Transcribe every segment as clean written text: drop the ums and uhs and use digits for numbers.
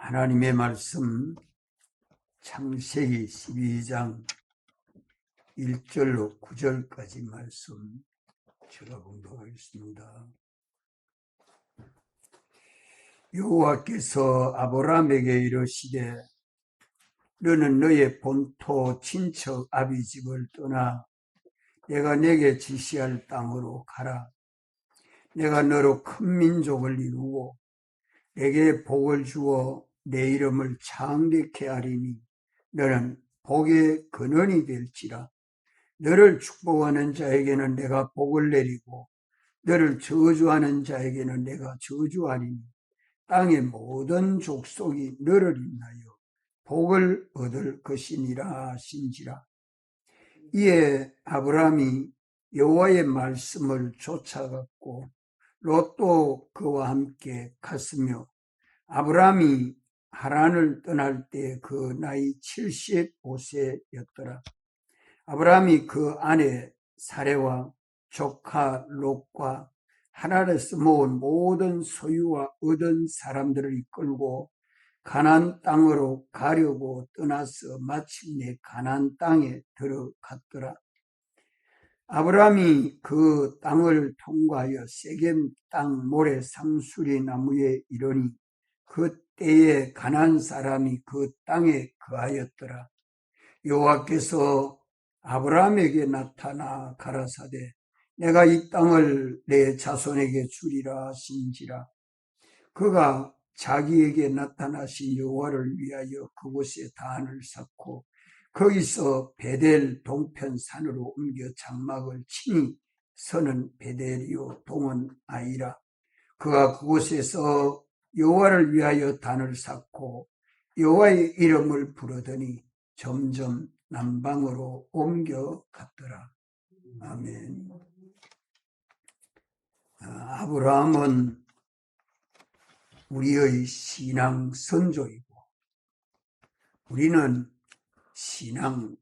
하나님의 말씀 창세기 12장 1절로 9절까지 말씀 제가 공부하겠습니다. 여호와께서 아브라함에게 이르시되 너는 너의 본토 친척 아비 집을 떠나 내가 내게 지시할 땅으로 가라. 내가 너로 큰 민족을 이루고 내게 복을 주어 내 이름을 창대케 하리니 너는 복의 근원이 될지라. 너를 축복하는 자에게는 내가 복을 내리고 너를 저주하는 자에게는 내가 저주하리니 땅의 모든 족속이 너를 인하여 복을 얻을 것이니라 하신지라. 이에 아브라함이 여호와의 말씀을 쫓아갔고 롯도 그와 함께 갔으며 아브라함이 하란을 떠날 때 그 나이 75세였더라. 아브라함이 그 아내 사레와 조카 롯과 하란에서 모은 모든 소유와 얻은 사람들을 이끌고 가나안 땅으로 가려고 떠나서 마침내 가나안 땅에 들어갔더라. 아브라함이 그 땅을 통과하여 세겜 땅 모래 상수리 나무에 이르니 그때에 가나안 사람이 그 땅에 거하였더라. 여호와께서 아브라함에게 나타나 가라사대 내가 이 땅을 내 자손에게 주리라 하신지라. 그가 자기에게 나타나신 여호와를 위하여 그곳에 단을 쌓고 거기서 베델 동편 산으로 옮겨 장막을 치니 서는 베델이요 동은 아이라. 그가 그곳에서 여호와를 위하여 단을 쌓고 여호와의 이름을 부르더니 점점 남방으로 옮겨갔더라. 아멘. 아브라함은 우리의 신앙 선조이고 우리는 신앙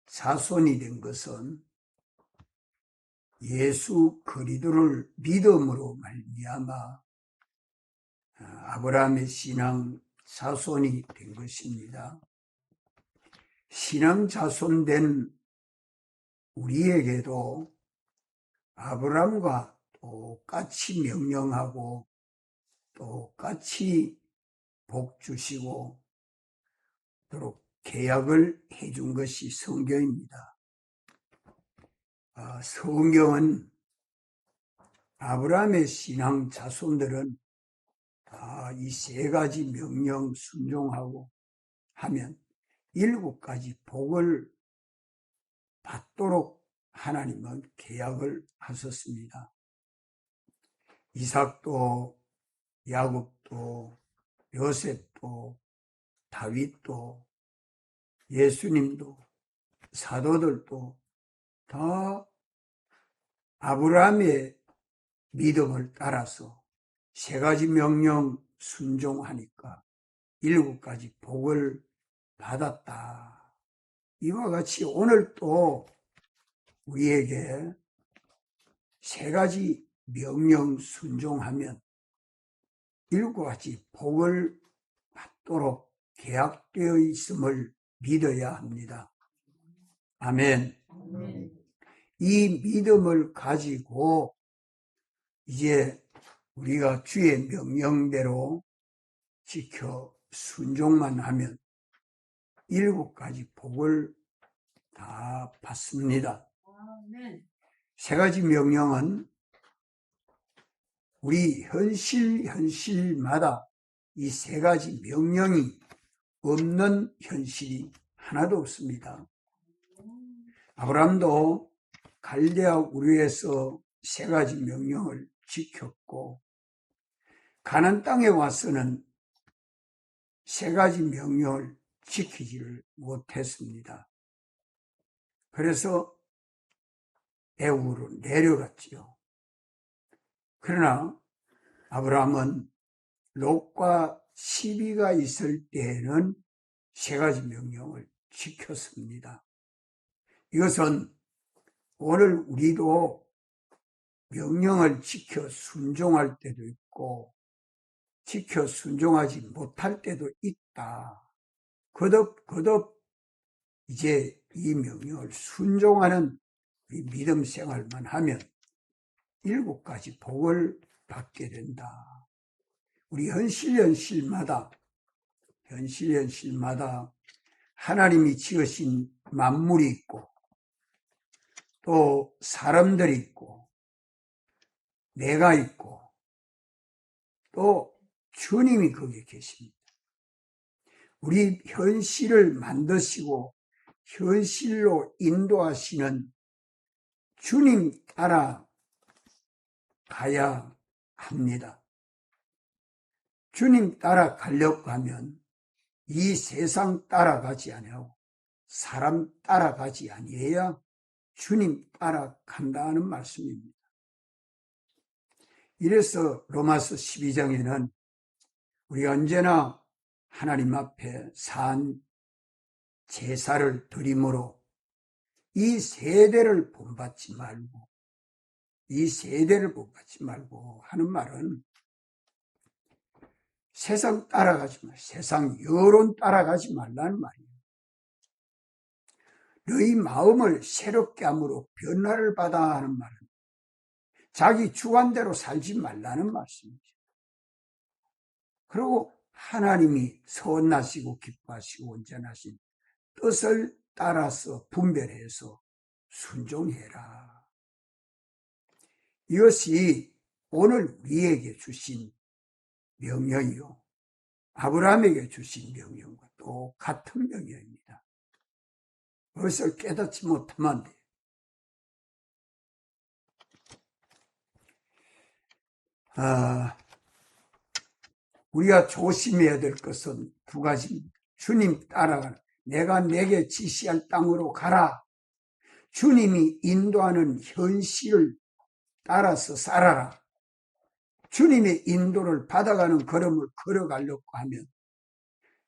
자손이 된 것은 예수 그리스도를 믿음으로 말미암아 아브라함의 신앙 자손이 된 것입니다. 신앙 자손된 우리에게도 아브라함과 똑같이 명령하고 똑같이 복 주시고 또 계약을 해준 것이 성경입니다. 성경은 아브라함의 신앙 자손들은 이 세 가지 명령 순종하고 하면 7가지 복을 받도록 하나님은 계약을 하셨습니다. 이삭도 야곱도 요셉도 다윗도 예수님도 사도들도 다 아브라함의 믿음을 따라서 3가지 명령 순종하니까 7가지 복을 받았다. 이와 같이 오늘 또 우리에게 3가지 명령 순종하면 7가지 복을 받도록 계약되어 있음을 믿어야 합니다. 아멘. 이 믿음을 가지고 이제 우리가 주의 명령대로 지켜 순종만 하면 7가지 복을 다 받습니다. 3가지 명령은 우리 현실마다 이 3가지 명령이 없는 현실이 하나도 없습니다. 아브라함도 갈대아 우르에서 3가지 명령을 지켰고 가나안 땅에 와서는 3가지 명령을 지키지를 못했습니다. 그래서 애굽으로 내려갔지요. 그러나 아브라함은 롯과 시비가 있을 때에는 3가지 명령을 지켰습니다. 이것은 오늘 우리도 명령을 지켜 순종할 때도 있고 지켜 순종하지 못할 때도 있다. 거듭 이제 이 명령을 순종하는 우리 믿음 생활만 하면 7가지 복을 받게 된다. 우리 현실마다 하나님이 지으신 만물이 있고 또 사람들이 있고 내가 있고 또 주님이 거기에 계십니다. 우리 현실을 만드시고 현실로 인도하시는 주님 따라가야 합니다. 주님 따라가려고 하면 이 세상 따라가지 아니하고 사람 따라가지 아니해야 주님 따라간다는 말씀입니다. 이래서 로마서 12장에는 우리가 언제나 하나님 앞에 산 제사를 드림으로 이 세대를 본받지 말고 하는 말은 세상 따라가지 말고 세상 여론 따라가지 말라는 말이에요. 너희 마음을 새롭게 함으로 변화를 받아 하는 말은 자기 주관대로 살지 말라는 말씀이죠. 그리고 하나님이 선하시고 기뻐하시고 온전하신 뜻을 따라서 분별해서 순종해라. 이것이 오늘 우리에게 주신 명령이요. 아브라함에게 주신 명령과 똑같은 명령입니다. 그것을 깨닫지 못하면 안 돼요. 우리가 조심해야 될 것은 2가지입니다. 주님 따라가라. 내가 내게 지시할 땅으로 가라. 주님이 인도하는 현실을 따라서 살아라. 주님의 인도를 받아가는 걸음을 걸어가려고 하면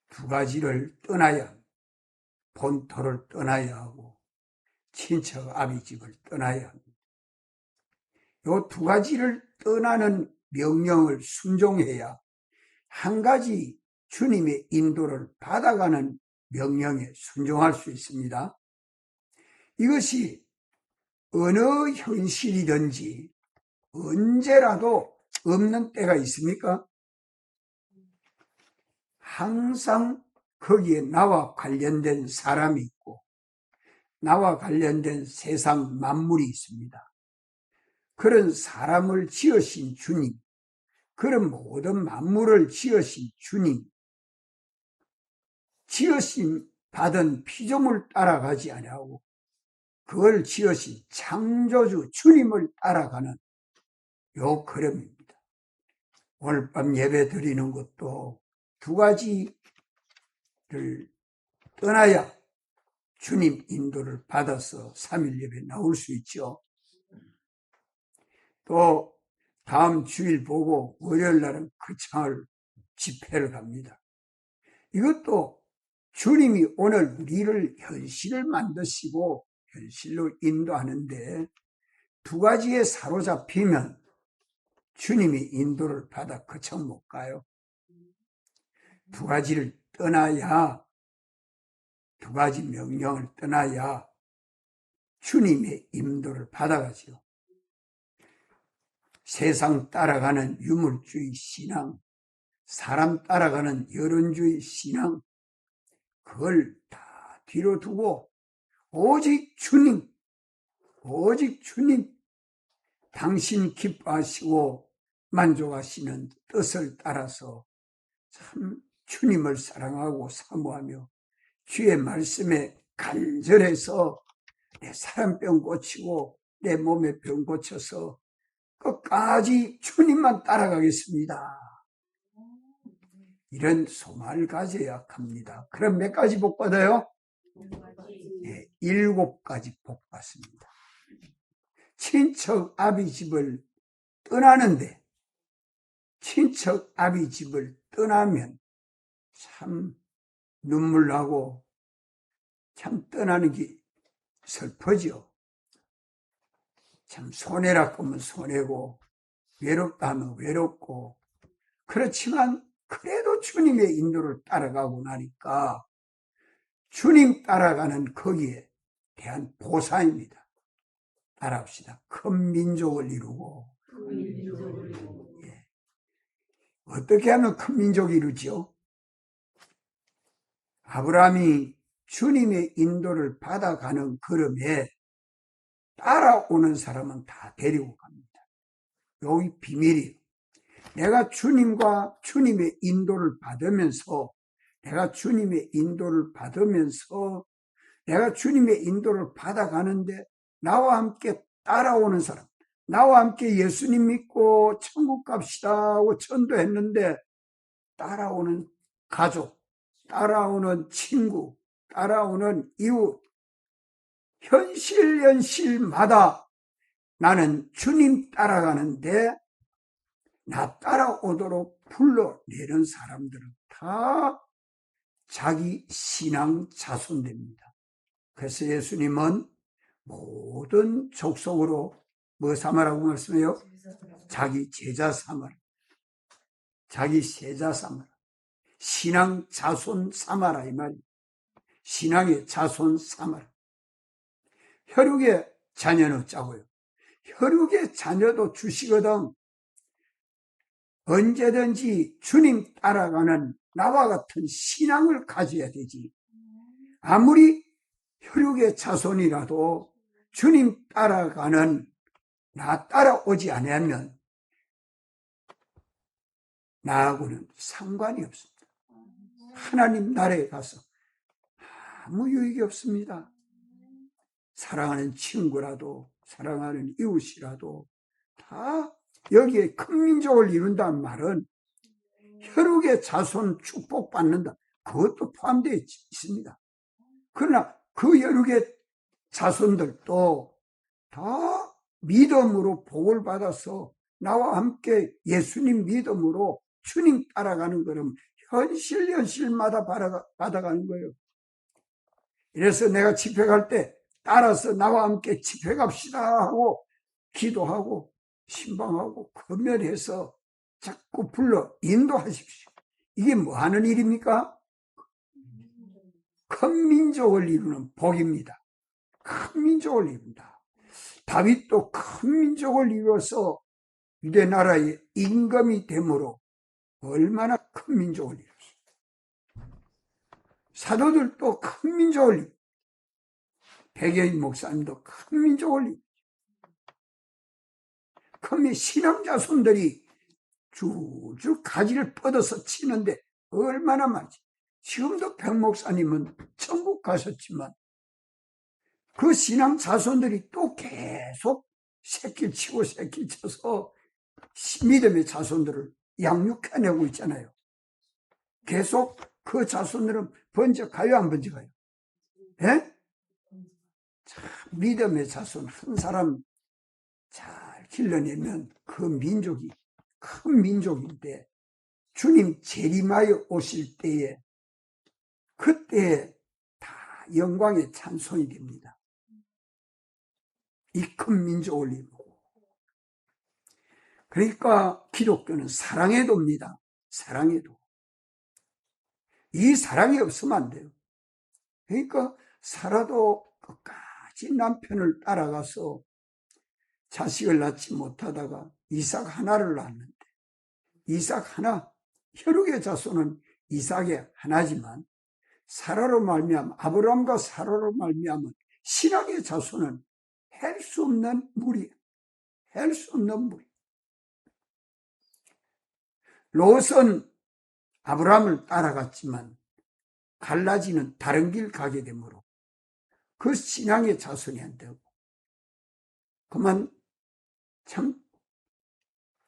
2가지를 떠나야, 본토를 떠나야 하고 친척 아비집을 떠나야 합니다. 이 2가지를 떠나는 명령을 순종해야 1가지 주님의 인도를 받아가는 명령에 순종할 수 있습니다. 이것이 어느 현실이든지 언제라도 없는 때가 있습니까? 항상 거기에 나와 관련된 사람이 있고 나와 관련된 세상 만물이 있습니다. 그런 사람을 지으신 주님, 그런 모든 만물을 지으신 주님, 지으심 받은 피조물 따라가지 아니하고 그걸 지으신 창조주 주님을 따라가는 요 걸음입니다. 오늘 밤 예배 드리는 것도 2가지를 떠나야 주님 인도를 받아서 3일 예배 나올 수 있죠. 또 다음 주일 보고 월요일 날은 거창을 집회를 갑니다. 이것도 주님이 오늘 우리를 현실을 만드시고 현실로 인도하는데 2가지에 사로잡히면 주님이 인도를 받아 거창 못 가요. 2가지를 떠나야, 2가지 명령을 떠나야 주님의 인도를 받아가죠. 세상 따라가는 유물주의 신앙, 사람 따라가는 여론주의 신앙, 그걸 다 뒤로 두고 오직 주님, 당신 기뻐하시고 만족하시는 뜻을 따라서 참 주님을 사랑하고 사모하며 주의 말씀에 간절해서 내 사람병 고치고 내 몸의 병 고쳐서 끝까지 주님만 따라가겠습니다. 이런 소망을 가져야 합니다. 그럼 몇 가지 복 받아요? 네, 7가지 복 받습니다. 친척 아비집을 떠나는데 친척 아비집을 떠나면 참 눈물 나고 참 떠나는 게 슬퍼죠. 참 손해라 하면 손해고 외롭다 하면 외롭고 그렇지만 그래도 주님의 인도를 따라가고 나니까 주님 따라가는 거기에 대한 보상입니다. 따라합시다. 큰 민족을 이루고. 예. 어떻게 하면 큰 민족을 이루죠? 아브라함이 주님의 인도를 받아가는 걸음에 따라오는 사람은 다 데리고 갑니다. 여기 비밀이에요. 내가 주님과 주님의 인도를 받으면서 내가 주님의 인도를 받아가는데 나와 함께 따라오는 사람, 나와 함께 예수님 믿고 천국 갑시다 하고 전도했는데 따라오는 가족, 따라오는 친구, 따라오는 이웃, 현실마다 나는 주님 따라가는데 나 따라오도록 불러내는 사람들은 다 자기 신앙 자손됩니다. 그래서 예수님은 모든 족속으로 뭐 삼으라고 말씀해요? 자기 제자 삼으라. 자기 제자 삼으라. 신앙 자손 삼아라 이 말이에요. 신앙의 자손 삼아라. 혈육의 자녀는 어쩌고요? 혈육의 자녀도 주시거든. 언제든지 주님 따라가는 나와 같은 신앙을 가져야 되지. 아무리 혈육의 자손이라도 주님 따라가는 나 따라오지 않으면 나하고는 상관이 없습니다. 하나님 나라에 가서 아무 유익이 없습니다. 사랑하는 친구라도 사랑하는 이웃이라도 다 여기에 큰 민족을 이룬다는 말은 혈육의 자손 축복받는다. 그것도 포함되어 있습니다. 그러나 그 혈육의 자손들도 다 믿음으로 복을 받아서 나와 함께 예수님 믿음으로 주님 따라가는 거는 현실마다 받아가는 거예요. 이래서 내가 집회 갈 때 따라서 나와 함께 집회 갑시다 하고 기도하고 신방하고 검열해서 자꾸 불러 인도하십시오. 이게 뭐 하는 일입니까? 큰 민족을 이루는 복입니다. 큰 민족을 이룬다. 다윗도 큰 민족을 이루어서 유대 나라의 임금이 되므로 얼마나 큰 민족을 이뤘어요. 사도들도 큰 민족을 이뤘어요. 백여인 목사님도 큰 민족을 이뤘어요. 큰 신앙 자손들이 줄줄 가지를 뻗어서 치는데 얼마나 많지. 지금도 백 목사님은 천국 가셨지만 그 신앙 자손들이 또 계속 새끼 치고 새끼 쳐서 믿음의 자손들을 양육해내고 있잖아요. 계속 그 자손들은 번쩍가요, 안 번쩍가요? 예? 참 믿음의 자손 한 사람 잘 길러내면 그 민족이 큰 민족인데 주님 재림하여 오실 때에 그때 다 영광의 찬송이 됩니다. 이 큰 민족을 이루고. 그러니까 기독교는 사랑의 도입니다. 사랑의 도. 이 사랑이 없으면 안 돼요. 그러니까 살아도 끝까지 남편을 따라가서 자식을 낳지 못하다가 이삭 하나를 낳았는데 이삭 하나, 혈육의 자손은 이삭의 하나지만 사라로 말미암아 아브라함과 사라로 말미암은 신앙의 자손은 할 수 없는 무리, 할 수 없는 무리. 롯은 아브라함을 따라갔지만 갈라지는 다른 길 가게 되므로 그 신앙의 자손이 안 되고 그만 참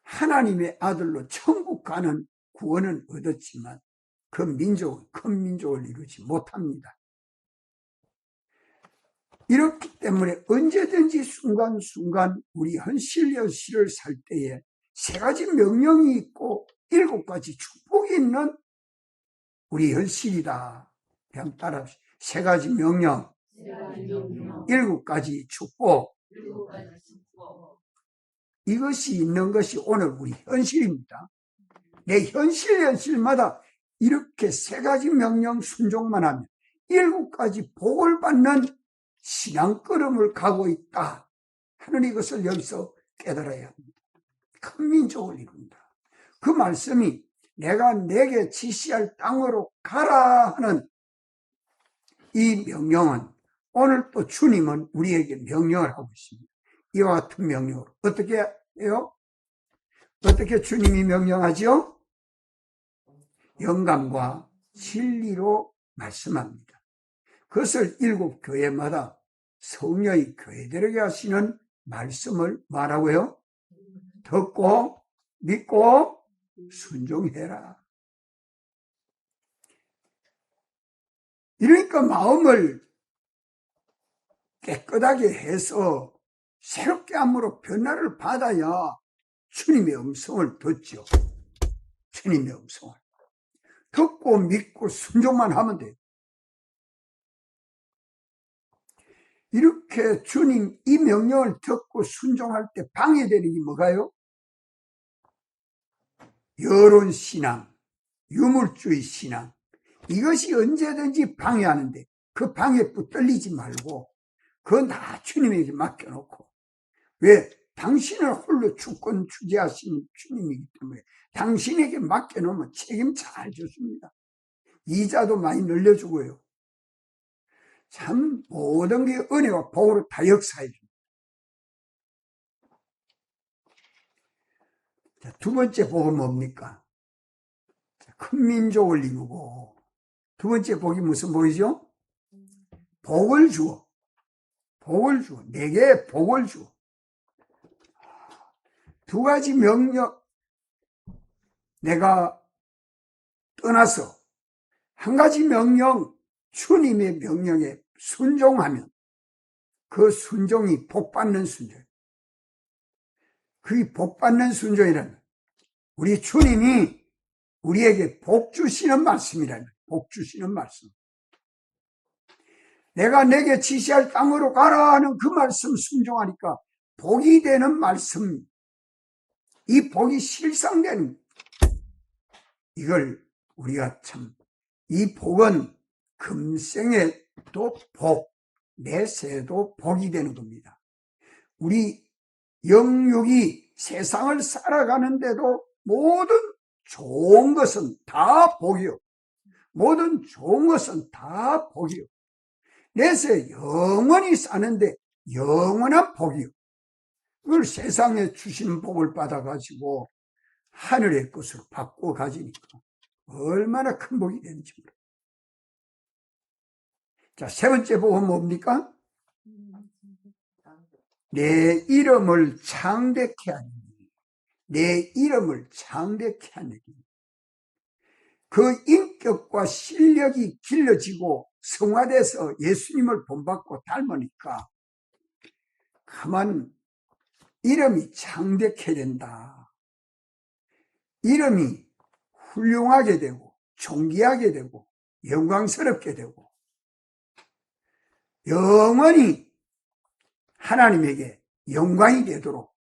하나님의 아들로 천국 가는 구원은 얻었지만 그 민족, 큰 민족을 이루지 못합니다. 이렇기 때문에 언제든지 순간순간 우리 현실을 살 때에 세 가지 명령이 있고 7가지 축복이 있는 우리 현실이다. 그냥 따라합시다. 세 가지 명령, 7가지 축복. 이것이 있는 것이 오늘 우리 현실입니다. 내 현실마다 이렇게 3가지 명령 순종만 하면 7가지 복을 받는 신앙 걸음을 가고 있다 하는 이것을 여기서 깨달아야 합니다. 큰 민족을 이룬다. 그 말씀이 내가 내게 지시할 땅으로 가라 하는 이 명령은 오늘 또 주님은 우리에게 명령을 하고 있습니다. 이와 같은 명령으로 어떻게 해요? 어떻게 주님이 명령하죠? 영감과 진리로 말씀합니다. 그것을 7 교회마다 성령이 교회들에게 하시는 말씀을 말하고요. 듣고 믿고 순종해라. 이러니까 마음을 깨끗하게 해서 새롭게 함으로 변화를 받아야 주님의 음성을 듣죠. 주님의 음성을 듣고 믿고 순종만 하면 돼요. 이렇게 주님 이 명령을 듣고 순종할 때 방해되는 게 뭐가요? 여론 신앙, 유물주의 신앙, 이것이 언제든지 방해하는데 그 방해 붙들리지 말고 그건 다 주님에게 맡겨놓고, 왜? 당신을 홀로 주권 주재하시는 주님이기 때문에 당신에게 맡겨놓으면 책임 잘 져줍니다. 이자도 많이 늘려주고요. 참 모든 게 은혜와 복으로 다 역사해 줍니다. 자, 2번째 복은 뭡니까? 큰 민족을 이루고, 2번째 복이 무슨 복이죠? 복을 주어. 복을 주어. 내게 복을 주어. 2가지 명령, 내가 떠나서 1가지 명령, 주님의 명령에 순종하면 그 순종이 복받는 순종. 그게 복받는 순종이라면 우리 주님이 우리에게 복 주시는 말씀이라면, 복 주시는 말씀. 내가 내게 지시할 땅으로 가라 하는 그 말씀 순종하니까 복이 되는 말씀, 이 복이 실상되는, 이걸 우리가 참, 이 복은 금생에도 복, 내세에도 복이 되는 겁니다. 우리 영육이 세상을 살아가는데도 모든 좋은 것은 다 복이요. 모든 좋은 것은 다 복이요. 내세 영원히 사는데 영원한 복이요. 그걸 세상에 주시는 복을 받아가지고 하늘의 것으로 바꾸어 가지니까 얼마나 큰 복이 되는지 모릅니다. 자, 3번째 복은 뭡니까? 내 이름을 창대케 하니, 내 이름을 창대케 하니, 그 인격과 실력이 길러지고 성화돼서 예수님을 본받고 닮으니까 가만 이름이 창대케 된다. 이름이 훌륭하게 되고 존귀하게 되고 영광스럽게 되고 영원히 하나님에게 영광이 되도록,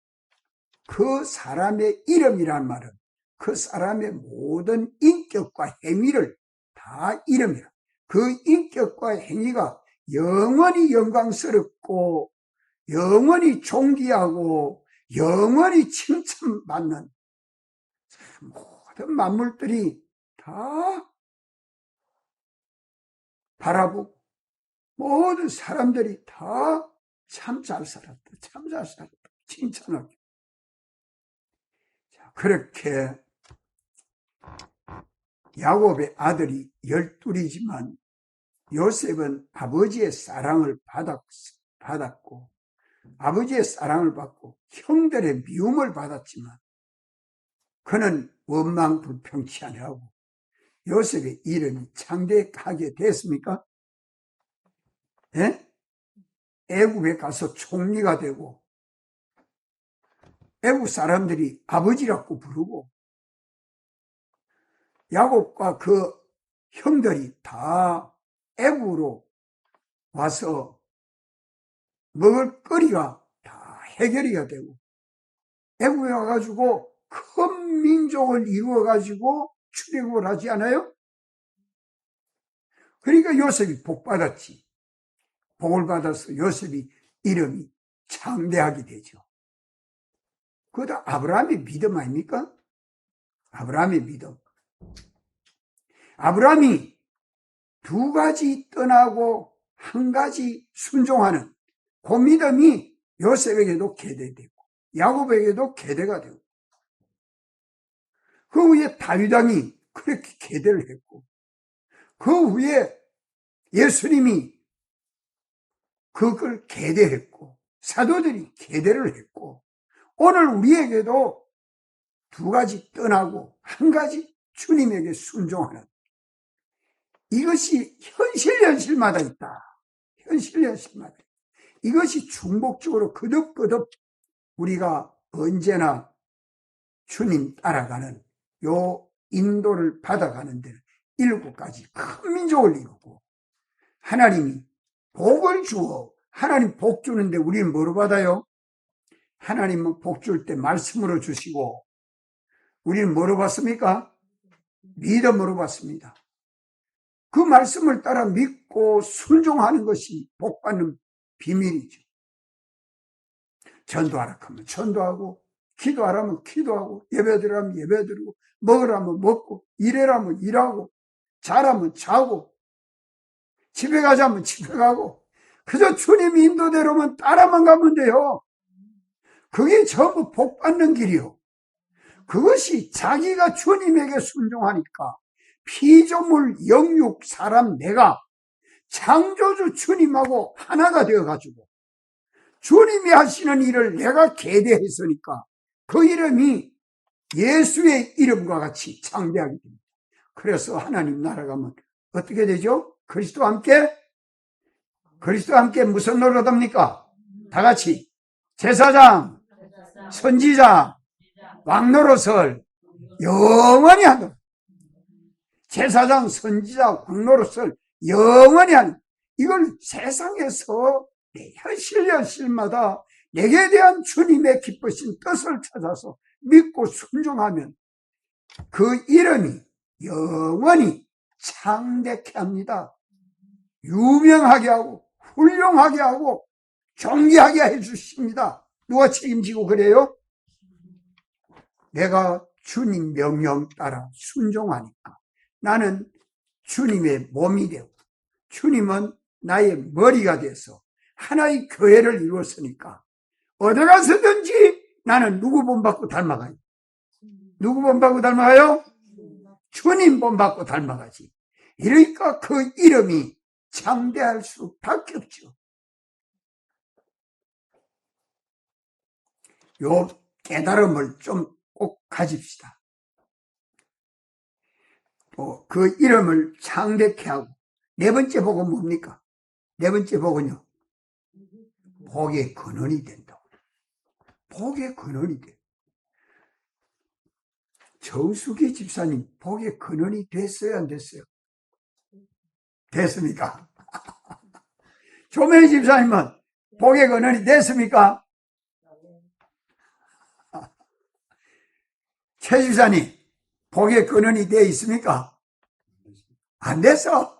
그 사람의 이름이란 말은 그 사람의 모든 인격과 행위를 다 이름이라. 그 인격과 행위가 영원히 영광스럽고 영원히 존귀하고 영원히 칭찬받는 모든 만물들이 다 바라보고 모든 사람들이 다 참 잘 살았다, 참 잘 살았다 칭찬하고. 그렇게 야곱의 아들이 12이지만 요셉은 아버지의 사랑을 받았고 아버지의 사랑을 받고 형들의 미움을 받았지만 그는 원망 불평치 아니하고 요셉의 이름이 창대하게 됐습니까? 예? 애굽에 가서 총리가 되고 애굽 사람들이 아버지라고 부르고 야곱과 그 형들이 다 애굽으로 와서 먹을 거리가 다 해결이가 되고 애굽에 와가지고 큰 민족을 이루어가지고 출애굽을 하지 않아요? 그러니까 요셉이 복 받았지. 복을 받아서 요셉이 이름이 창대하게 되죠. 그것도 아브라함의 믿음 아닙니까? 아브라함의 믿음. 아브라함이 두 가지 떠나고 한 가지 순종하는 그 믿음이 요셉에게도 계대되고 야곱에게도 계대가 되고 그 후에 다윗 왕이 그렇게 계대를 했고 그 후에 예수님이 그걸 계대했고 사도들이 계대를 했고 오늘 우리에게도 두 가지 떠나고 한 가지 주님에게 순종하는 이것이 현실마다 있다. 현실마다 있다. 이것이 중복적으로 거듭거듭 우리가 언제나 주님 따라가는 요 인도를 받아가는 데는 7가지 큰 민족을 이루고 하나님이 복을 주어 하나님 복 주는데 우리는 뭐로 받아요? 하나님은 복 줄 때 말씀으로 주시고 우리는 뭐로 받습니까? 믿음으로 받습니다. 그 말씀을 따라 믿고 순종하는 것이 복 받는 비밀이죠. 전도하라 하면 전도하고 기도하라면 기도하고 예배드리라면 예배드리고 먹으라면 먹고 일하라면 일하고 자라면 자고 집에 가자면 집에 가고 그저 주님 인도대로만 따라만 가면 돼요. 그게 전부 복 받는 길이요. 그것이 자기가 주님에게 순종하니까 피조물 영육 사람 내가 창조주 주님하고 하나가 되어가지고 주님이 하시는 일을 내가 계대했으니까 그 이름이 예수의 이름과 같이 창대하게 됩니다. 그래서 하나님 나라 가면 어떻게 되죠? 그리스도와 함께 무슨 노릇합니까? 다 같이 제사장, 선지자, 왕노릇을 영원히 한다. 제사장, 선지자, 왕노릇을 영원히 하는 이걸 세상에서 내 현실마다 내게 대한 주님의 기쁘신 뜻을 찾아서 믿고 순종하면 그 이름이 영원히 창대케 합니다. 유명하게 하고 훌륭하게 하고 존귀하게 해주십니다. 누가 책임지고 그래요? 내가 주님 명령 따라 순종하니까 나는 주님의 몸이 되고 주님은 나의 머리가 돼서 하나의 교회를 이루었으니까 어디 가서든지 나는 누구 본받고 닮아가요? 누구 본받고 닮아가요? 주님 본받고 닮아가지. 이러니까 그 이름이 창대할 수밖에 없죠. 요 깨달음을 좀 꼭 가집시다. 그 이름을 창대케 하고 네 번째 복은 뭡니까? 네 번째 복은요. 복의 근원이 된다고. 복의 근원이 돼. 정수기 집사님 복의 근원이 됐어요? 안 됐어요? 됐습니까? 조명희 집사님은 복의 근원이 됐습니까? 최 집사님 복의 근원이 되어 있습니까? 안 됐어.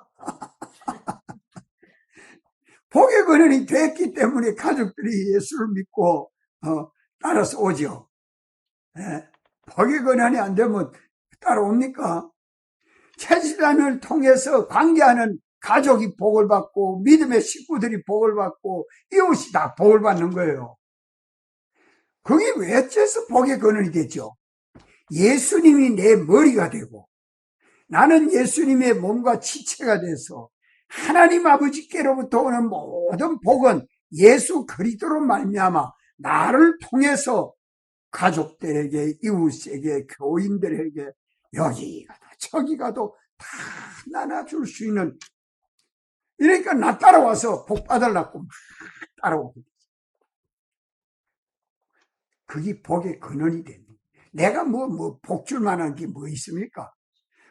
복의 근원이 됐기 때문에 가족들이 예수를 믿고 따라서 오죠. 예. 복의 근원이 안 되면 따라옵니까? 최 집사님을 통해서 관계하는 가족이 복을 받고 믿음의 식구들이 복을 받고 이웃이 다 복을 받는 거예요. 그게 왜 어째서 복의 근원이 됐죠? 예수님이 내 머리가 되고 나는 예수님의 몸과 지체가 돼서 하나님 아버지께로부터 오는 모든 복은 예수 그리스도로 말미암아 나를 통해서 가족들에게 이웃에게 교인들에게 여기 가도 저기 가도 다 나눠줄 수 있는 이러니까 나 따라와서 복 받으려고 막 따라오고 그게 복의 근원이 됩니다. 내가 복 줄 만한 게 뭐 있습니까?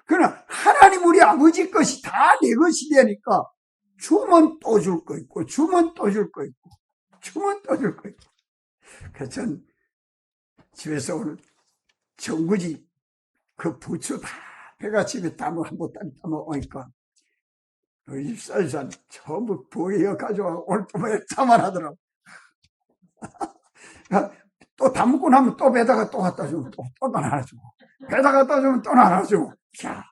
그러나 하나님 우리 아버지 것이 다 내 것이 되니까 주면 또 줄 거 있고 주면 또 줄 거 있고 주면 또 줄 거 있고 그래서 전 집에서 오늘 정구지 그 부추 다 배가 집에 한번 오니까 우리 집사이산 전부 부엌에 가져와 올토마에 자만하더라고. 또 담고 나면 또 배다가 또 갖다 주면 또 하나 주고, 배다 갖다 주면 또 하나 주고. 야,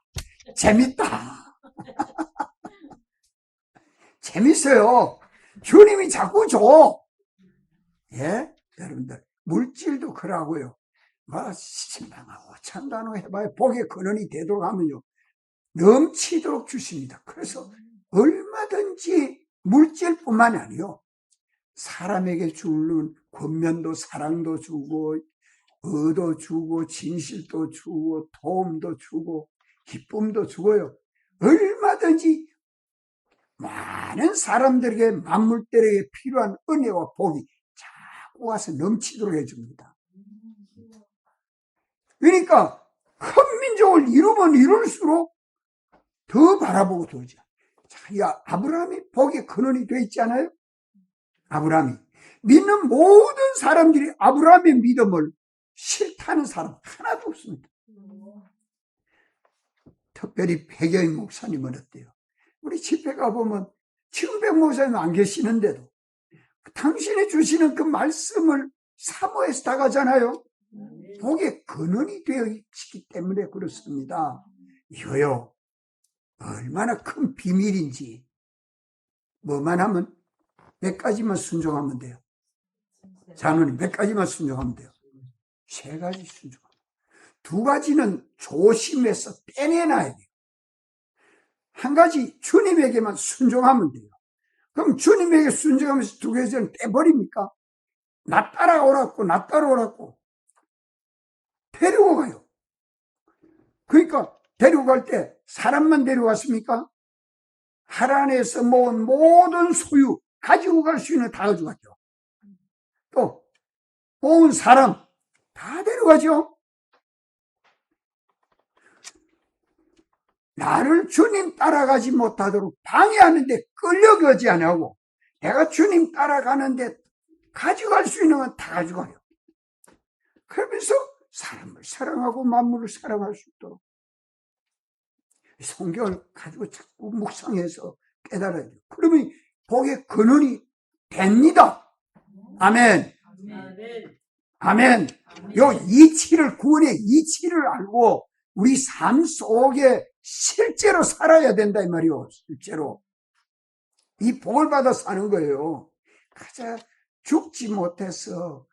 재밌다. 재밌어요. 주님이 자꾸 줘. 예? 여러분들, 물질도 그러고요. 뭐, 10만원, 5천단원 해봐야 복의 근원이 되도록 하면요. 넘치도록 주십니다. 그래서 얼마든지 물질뿐만이 아니요. 사람에게 주는 권면도 사랑도 주고 의도 주고 진실도 주고 도움도 주고 기쁨도 주고요. 얼마든지 많은 사람들에게 만물들에게 필요한 은혜와 복이 자꾸 와서 넘치도록 해줍니다. 그러니까 큰 민족을 이루면 이룰수록 더 바라보고 돌자. 자, 야, 아브라함이 복의 근원이 되어 있지 않아요? 아브라함이 믿는 모든 사람들이 아브라함의 믿음을 싫다는 사람 하나도 없습니다. 특별히 백여인 목사님은 어때요? 우리 집회 가보면 지금 백 목사님 안 계시는데도 당신이 주시는 그 말씀을 사모해서 다가잖아요. 복의 근원이 되어 있기 때문에 그렇습니다. 이거요, 얼마나 큰 비밀인지. 뭐만 하면 몇 가지만 순종하면 돼요. 자녀님 몇 가지만 순종하면 돼요. 세 가지 순종하면. 두 가지는 조심해서 빼내놔야 돼요. 한 가지 주님에게만 순종하면 돼요. 그럼 주님에게 순종하면서 두 가지는 떼버립니까? 나 따라오라고 나 따라오라고 데리고 가요. 그러니까 데리고 갈 때 사람만 데려갔습니까? 하란에서 모은 모든 소유 가지고 갈 수 있는 다 가져갔죠. 또 모은 사람 다 데려가죠. 나를 주님 따라가지 못하도록 방해하는데 끌려가지 않고 내가 주님 따라가는데 가져갈 수 있는 건 다 가져가요. 그러면서 사람을 사랑하고 만물을 사랑할 수 있도록 성경을 가지고 자꾸 묵상해서 깨달아야 돼요. 그러면 복의 근원이 됩니다. 아멘. 아멘. 요 이치를, 구원의 이치를 알고 우리 삶 속에 실제로 살아야 된다 이 말이요. 실제로 이 복을 받아 사는 거예요. 가자 죽지 못해서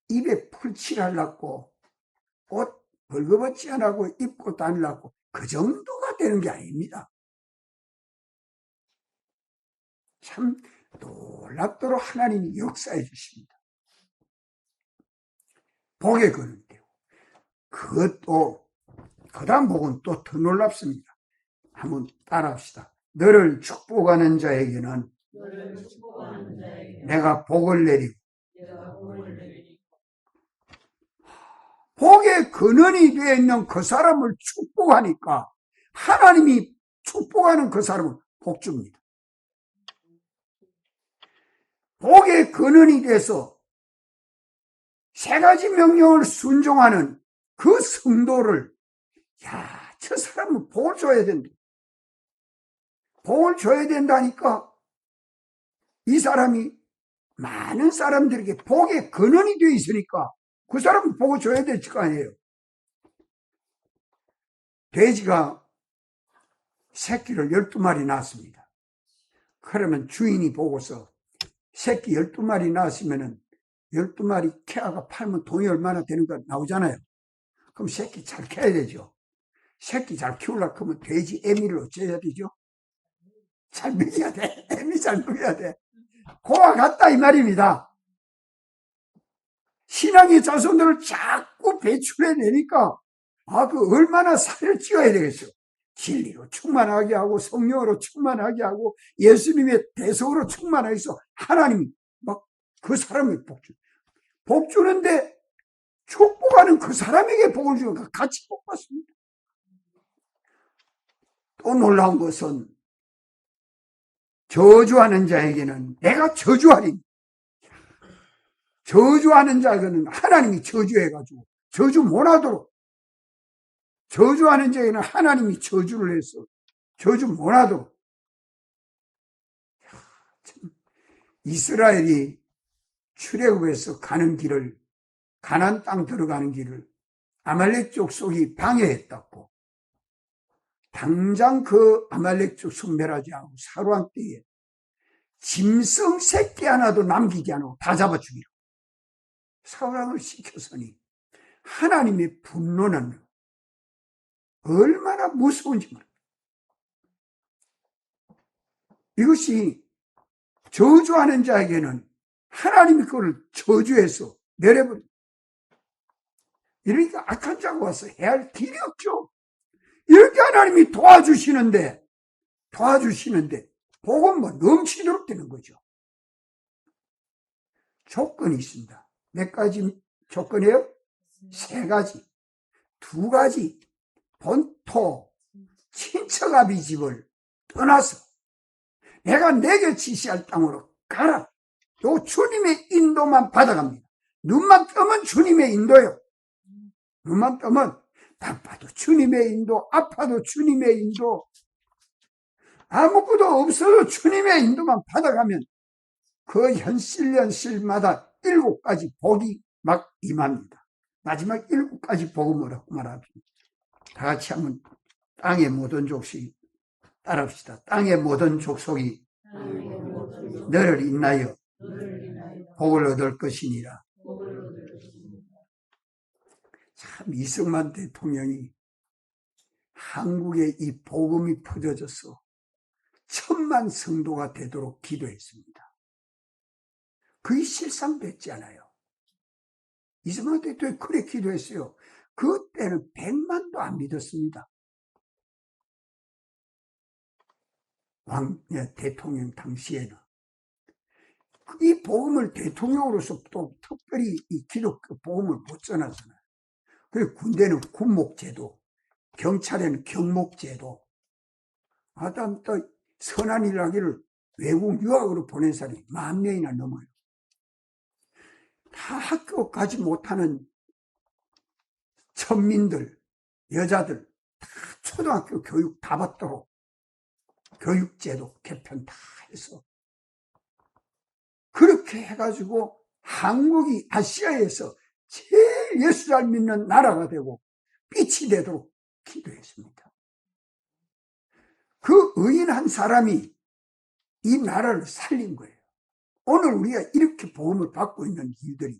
입에 풀칠하려고 옷 벌거벗지 안 하고 입고 다니려고 그 정도가 되는 게 아닙니다. 참 놀랍도록 하나님이 역사해 주십니다. 복의 근원 되고 그것도 그 다음 복은 또 더 놀랍습니다. 한번 따라합시다. 너를 축복하는 자에게는 내가 복을 내리고 복의 근원이 되어 있는 그 사람을 축복하니까 하나님이 축복하는 그 사람은 복 줍니다. 복의 근원이 돼서 세 가지 명령을 순종하는 그 성도를 저 사람은 복을 줘야 된다. 복을 줘야 된다니까 이 사람이 많은 사람들에게 복의 근원이 되어 있으니까 그 사람은 복을 줘야 될 거 아니에요. 돼지가 새끼를 12마리 낳았습니다. 그러면 주인이 보고서 새끼 12마리 낳았으면 12마리 캐아가 팔면 돈이 얼마나 되는가 나오잖아요. 그럼 새끼 잘 캐야 되죠. 새끼 잘 키우려고 하면 돼지 애미를 어째야 되죠? 잘 먹여야 돼. 애미 잘 먹여야 돼. 그와 같다 이 말입니다. 신앙의 자손들을 자꾸 배출해내니까 그 얼마나 살을 찌어야 되겠어. 진리로 충만하게 하고 성령으로 충만하게 하고 예수님의 대속으로 충만하게 해서 하나님이 막 그 사람에게 복 주는데 축복하는 그 사람에게 복을 주니까 같이 복 받습니다. 또 놀라운 것은 저주하는 자에게는 내가 저주하리. 저주하는 자에게는 하나님이 저주해가지고 저주 못하도록, 저주하는 자에는 하나님이 저주를 해서 저주 못하도록. 이스라엘이 출애굽해서 가는 길을, 가나안 땅 들어가는 길을 아말렉 족속이 방해했다고. 당장 그 아말렉 족속 멸하지 않고 사루한 때에 짐승 새끼 하나도 남기지 않고 다 잡아 죽이라. 사울왕을 시켰으니 하나님의 분노는 얼마나 무서운지 모릅니다. 이것이 저주하는 자에게는 하나님이 그걸 저주해서 멸해버립니다. 이러니까 악한 자가 와서 해야 할 길이 없죠. 이렇게 하나님이 도와주시는데 복은 뭐 넘치도록 되는 거죠. 조건이 있습니다. 몇 가지 조건이에요? 3가지. 2가지. 본토, 친척아비 집을 떠나서 내가 내게 지시할 땅으로 가라. 요 주님의 인도만 받아갑니다. 눈만 뜨면 주님의 인도예요. 눈만 뜨면 바빠도 주님의 인도, 아파도 주님의 인도, 아무것도 없어도 주님의 인도만 받아가면 그 현실마다 7가지 복이 막 임합니다. 마지막 7가지 복음으로 말합니다. 다 같이 한번 땅의 모든 족속이 따라합시다. 땅의 모든 족속이 너를 인하여 복을 얻을 것이니라. 참 이승만 대통령이 한국에 이 복음이 퍼져져서 1000만 성도가 되도록 기도했습니다. 그게 실상됐지 않아요. 이승만 대통령이 그래 기도했어요. 그때는 100만도 안 믿었습니다. 대통령 당시에는. 이 복음을 대통령으로서 또 특별히 이 기독교 복음을 못 전하잖아요. 그리고 군대는 군목제도, 경찰에는 경목제도, 하여튼 또 선한 일을 하기를 외국 유학으로 보낸 사람이 10,000명이나 넘어요. 다 학교 가지 못하는 천민들, 여자들 다 초등학교 교육 다 받도록 교육제도 개편 다 해서 그렇게 해가지고 한국이 아시아에서 제일 예수 잘 믿는 나라가 되고 빛이 되도록 기도했습니다. 그 의인 한 사람이 이 나라를 살린 거예요. 오늘 우리가 이렇게 복음을 받고 있는 이유들이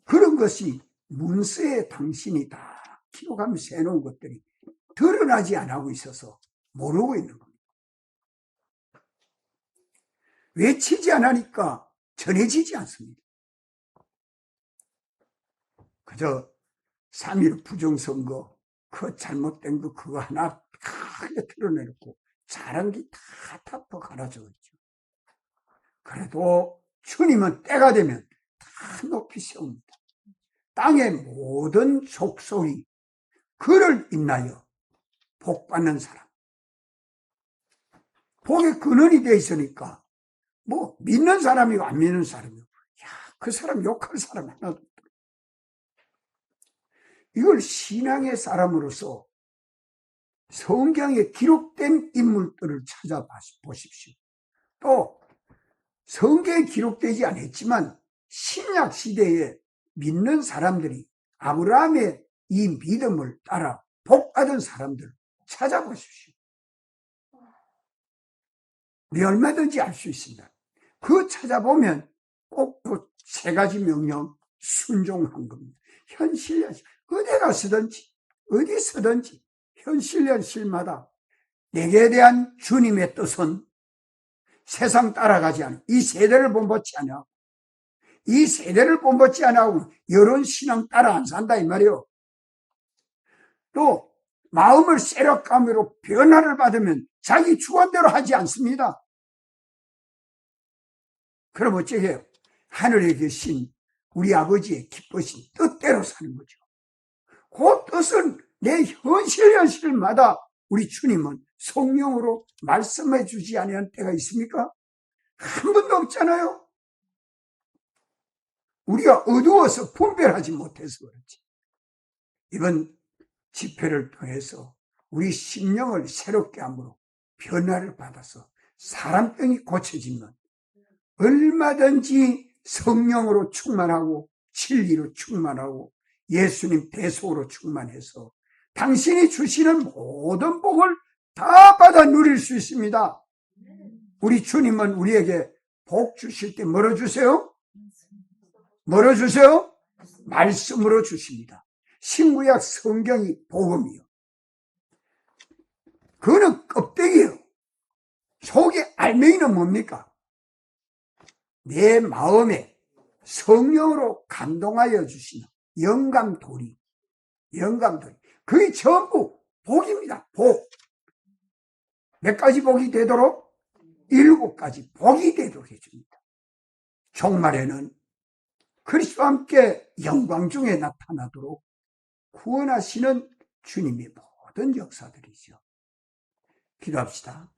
그런 것이 문서에 당신이 다 기록하면서 해놓은 것들이 드러나지 않고 있어서 모르고 있는 겁니다. 외치지 않으니까 전해지지 않습니다. 그저 3.1 부정선거 그 잘못된 거 그거 하나 크게 드러내놓고 잘한 게 다 탑도 갈아져 있죠. 그래도 주님은 때가 되면 다 높이 세웁니다. 땅의 모든 족속이 그를 인하여 복받는 사람. 복의 근원이 되어 있으니까 뭐 믿는 사람이고 안 믿는 사람이고 그 사람 욕할 사람 하나도 없다. 이걸 신앙의 사람으로서 성경에 기록된 인물들을 찾아보십시오. 또 성경에 기록되지 않았지만 신약 시대에 믿는 사람들이 아브라함의 이 믿음을 따라 복받은 사람들 찾아보십시오. 우리 얼마든지 알 수 있습니다. 그 찾아보면 꼭 그 3가지 명령 순종한 겁니다. 현실연실 어디 가서든지 어디 서든지 현실연실마다 내게 대한 주님의 뜻은 세상 따라가지 않아. 이 세대를 본받지 않아. 이 세대를 본받지 않아. 여론 신앙 따라 안 산다 이 말이에요. 또 마음을 세력감으로 변화를 받으면 자기 주관대로 하지 않습니다. 그럼 어쩌게요? 하늘에 계신 우리 아버지의 기쁘신 뜻대로 사는 거죠. 그 뜻은 내 현실마다 우리 주님은 성령으로 말씀해 주지 않은 때가 있습니까? 한 번도 없잖아요. 우리가 어두워서 분별하지 못해서 그렇지. 이번 집회를 통해서 우리 심령을 새롭게 함으로 변화를 받아서 사람병이 고쳐지면 얼마든지 성령으로 충만하고 진리로 충만하고 예수님 대속으로 충만해서 당신이 주시는 모든 복을 다 받아 누릴 수 있습니다. 우리 주님은 우리에게 복 주실 때 뭐로 주세요? 뭐로 주세요? 말씀으로 주십니다. 신구약 성경이 복음이요. 그거는 껍데기예요. 속에 알맹이는 뭡니까? 내 마음에 성령으로 감동하여 주시는 영감돌이. 그게 전부 복입니다. 복. 몇 가지 복이 되도록? 7가지 복이 되도록 해줍니다. 종말에는 그리스도와 함께 영광 중에 나타나도록 구원하시는 주님의 모든 역사들이죠. 기도합시다.